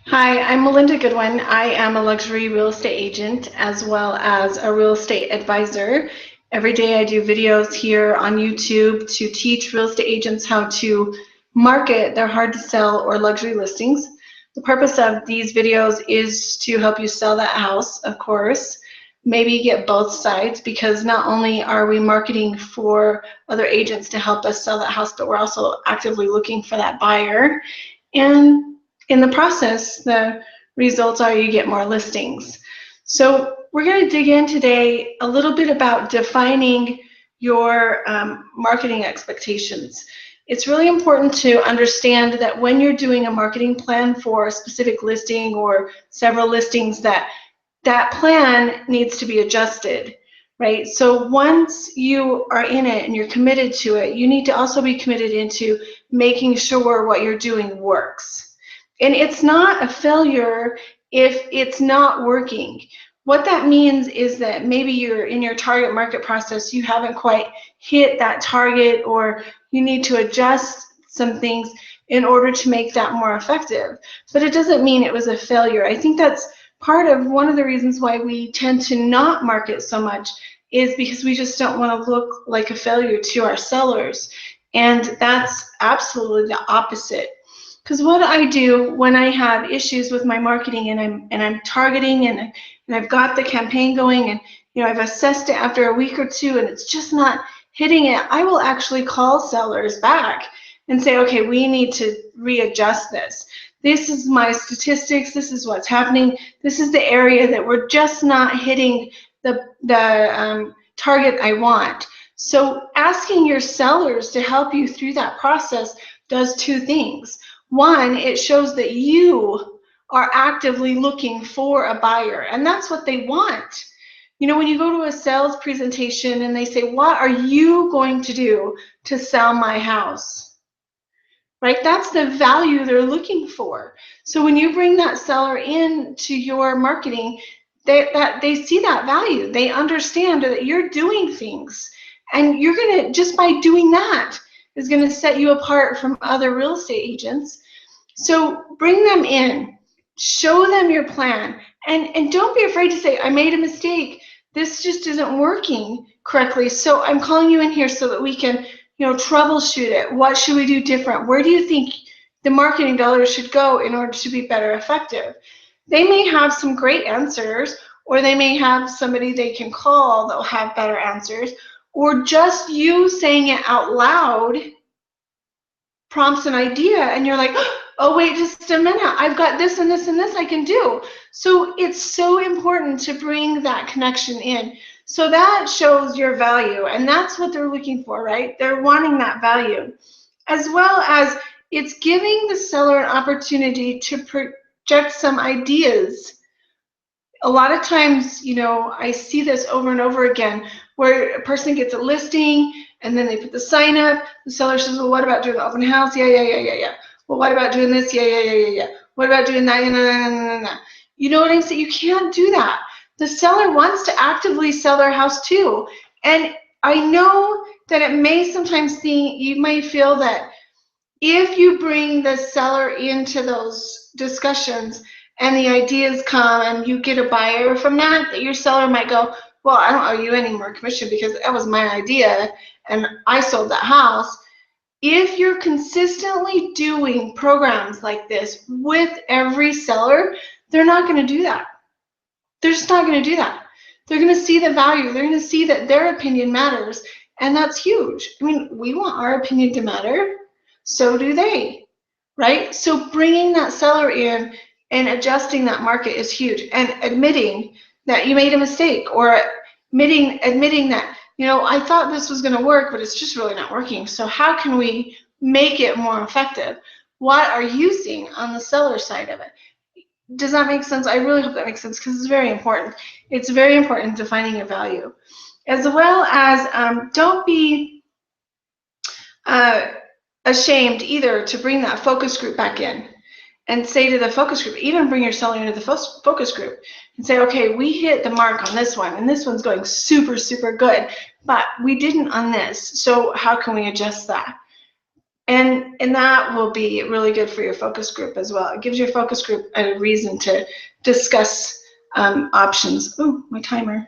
Hi, I'm Melinda Goodwin. I am a luxury real estate agent as well as a real estate advisor. Every day I do videos here on YouTube to teach real estate agents how to market their hard to sell or luxury listings. The purpose of these videos is to help you sell that house, of course. Maybe get both sides, because not only are we marketing for other agents to help us sell that house, but we're also actively looking for that buyer. And in the process, the results are you get more listings. So we're going to dig in today a little bit about defining your marketing expectations. It's really important to understand that when you're doing a marketing plan for a specific listing or several listings, that plan needs to be adjusted, right? So once you are in it and you're committed to it, you need to also be committed into making sure what you're doing works. And it's not a failure if it's not working. What that means is that maybe you're in your target market process, you haven't quite hit that target, or you need to adjust some things in order to make that more effective. But it doesn't mean it was a failure. I think that's part of one of the reasons why we tend to not market so much, is because we just don't want to look like a failure to our sellers. And that's absolutely the opposite. Because what I do when I have issues with my marketing and I'm targeting and I've got the campaign going, and I've assessed it after a week or two and it's just not hitting it, I will actually call sellers back and say, okay, we need to readjust this. This is my statistics, this is what's happening, this is the area that we're just not hitting the target I want. So asking your sellers to help you through that process does two things. One, it shows that you are actively looking for a buyer, and that's what they want. When you go to a sales presentation and they say, what are you going to do to sell my house? Right? That's the value they're looking for. So when you bring that seller into your marketing, they see that value. They understand that you're doing things, and you're going to, just by doing that, is going to set you apart from other real estate agents. So bring them in, show them your plan, and don't be afraid to say, I made a mistake. This just isn't working correctly. So I'm calling you in here so that we can, troubleshoot it. What should we do different? Where do you think the marketing dollars should go in order to be better effective? They may have some great answers, or they may have somebody they can call that will have better answers, or just you saying it out loud prompts an idea, and you're like, oh, wait just a minute, I've got this and this and this I can do. So it's so important to bring that connection in. So that shows your value, and that's what they're looking for, right? They're wanting that value, as well as it's giving the seller an opportunity to project some ideas. A lot of times, I see this over and over again, where a person gets a listing and then they put the sign up. The seller says, well, what about doing the open house? Yeah. Well, what about doing this? Yeah. What about doing that? No. You know what I'm saying? You can't do that. The seller wants to actively sell their house too. And I know that it may sometimes seem, you might feel that if you bring the seller into those discussions and the ideas come and you get a buyer from that your seller might go, well, I don't owe you any more commission because that was my idea and I sold that house. If you're consistently doing programs like this with every seller, they're not going to do that. They're just not going to do that. They're going to see the value. They're going to see that their opinion matters, and that's huge. I mean, we want our opinion to matter. So do they, right? So bringing that seller in and adjusting that market is huge, and admitting that you made a mistake, or admitting that, I thought this was going to work, but it's just really not working. So how can we make it more effective? What are you seeing on the seller side of it? Does that make sense? I really hope that makes sense, because it's very important. It's very important defining your value, as well as don't be ashamed either to bring that focus group back in and say to the focus group, even bring your seller into the focus group and say, okay, we hit the mark on this one and this one's going super, super good, but we didn't on this. So how can we adjust that? And that will be really good for your focus group as well. It gives your focus group a reason to discuss options. Oh, my timer.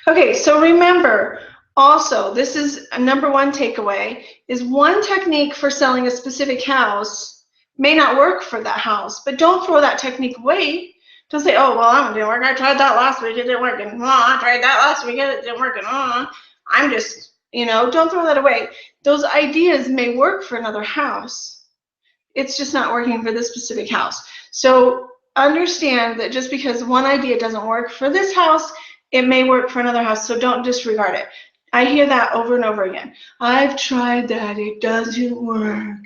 Okay, so remember, also, this is a #1 takeaway, is one technique for selling a specific house may not work for that house, but don't throw that technique away. Don't say, oh, well, I'm going to work. I tried that last week, it didn't work. And, oh, I tried that last week, it didn't work. And, oh, I'm just, don't throw that away. Those ideas may work for another house. It's just not working for this specific house. So understand that just because one idea doesn't work for this house, it may work for another house, so don't disregard it. I hear that over and over again. I've tried that, it doesn't work.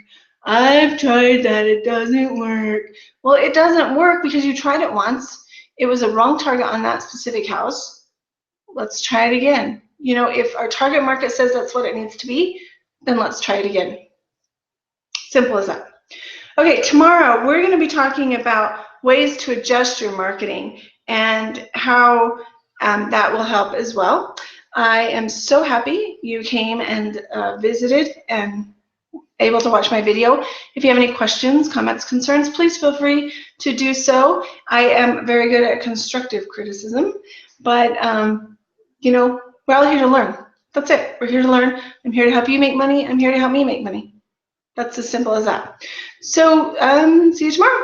I've tried that, it doesn't work. Well, it doesn't work because you tried it once. It was a wrong target on that specific house. Let's try it again. If our target market says that's what it needs to be, then let's try it again. Simple as that. Okay, tomorrow we're going to be talking about ways to adjust your marketing and how that will help as well. I am so happy you came and visited and able to watch my video. If you have any questions, comments, concerns, please feel free to do so. I am very good at constructive criticism, but we're all here to learn. That's it. We're here to learn. I'm here to help you make money. I'm here to help me make money. That's as simple as that. So see you tomorrow.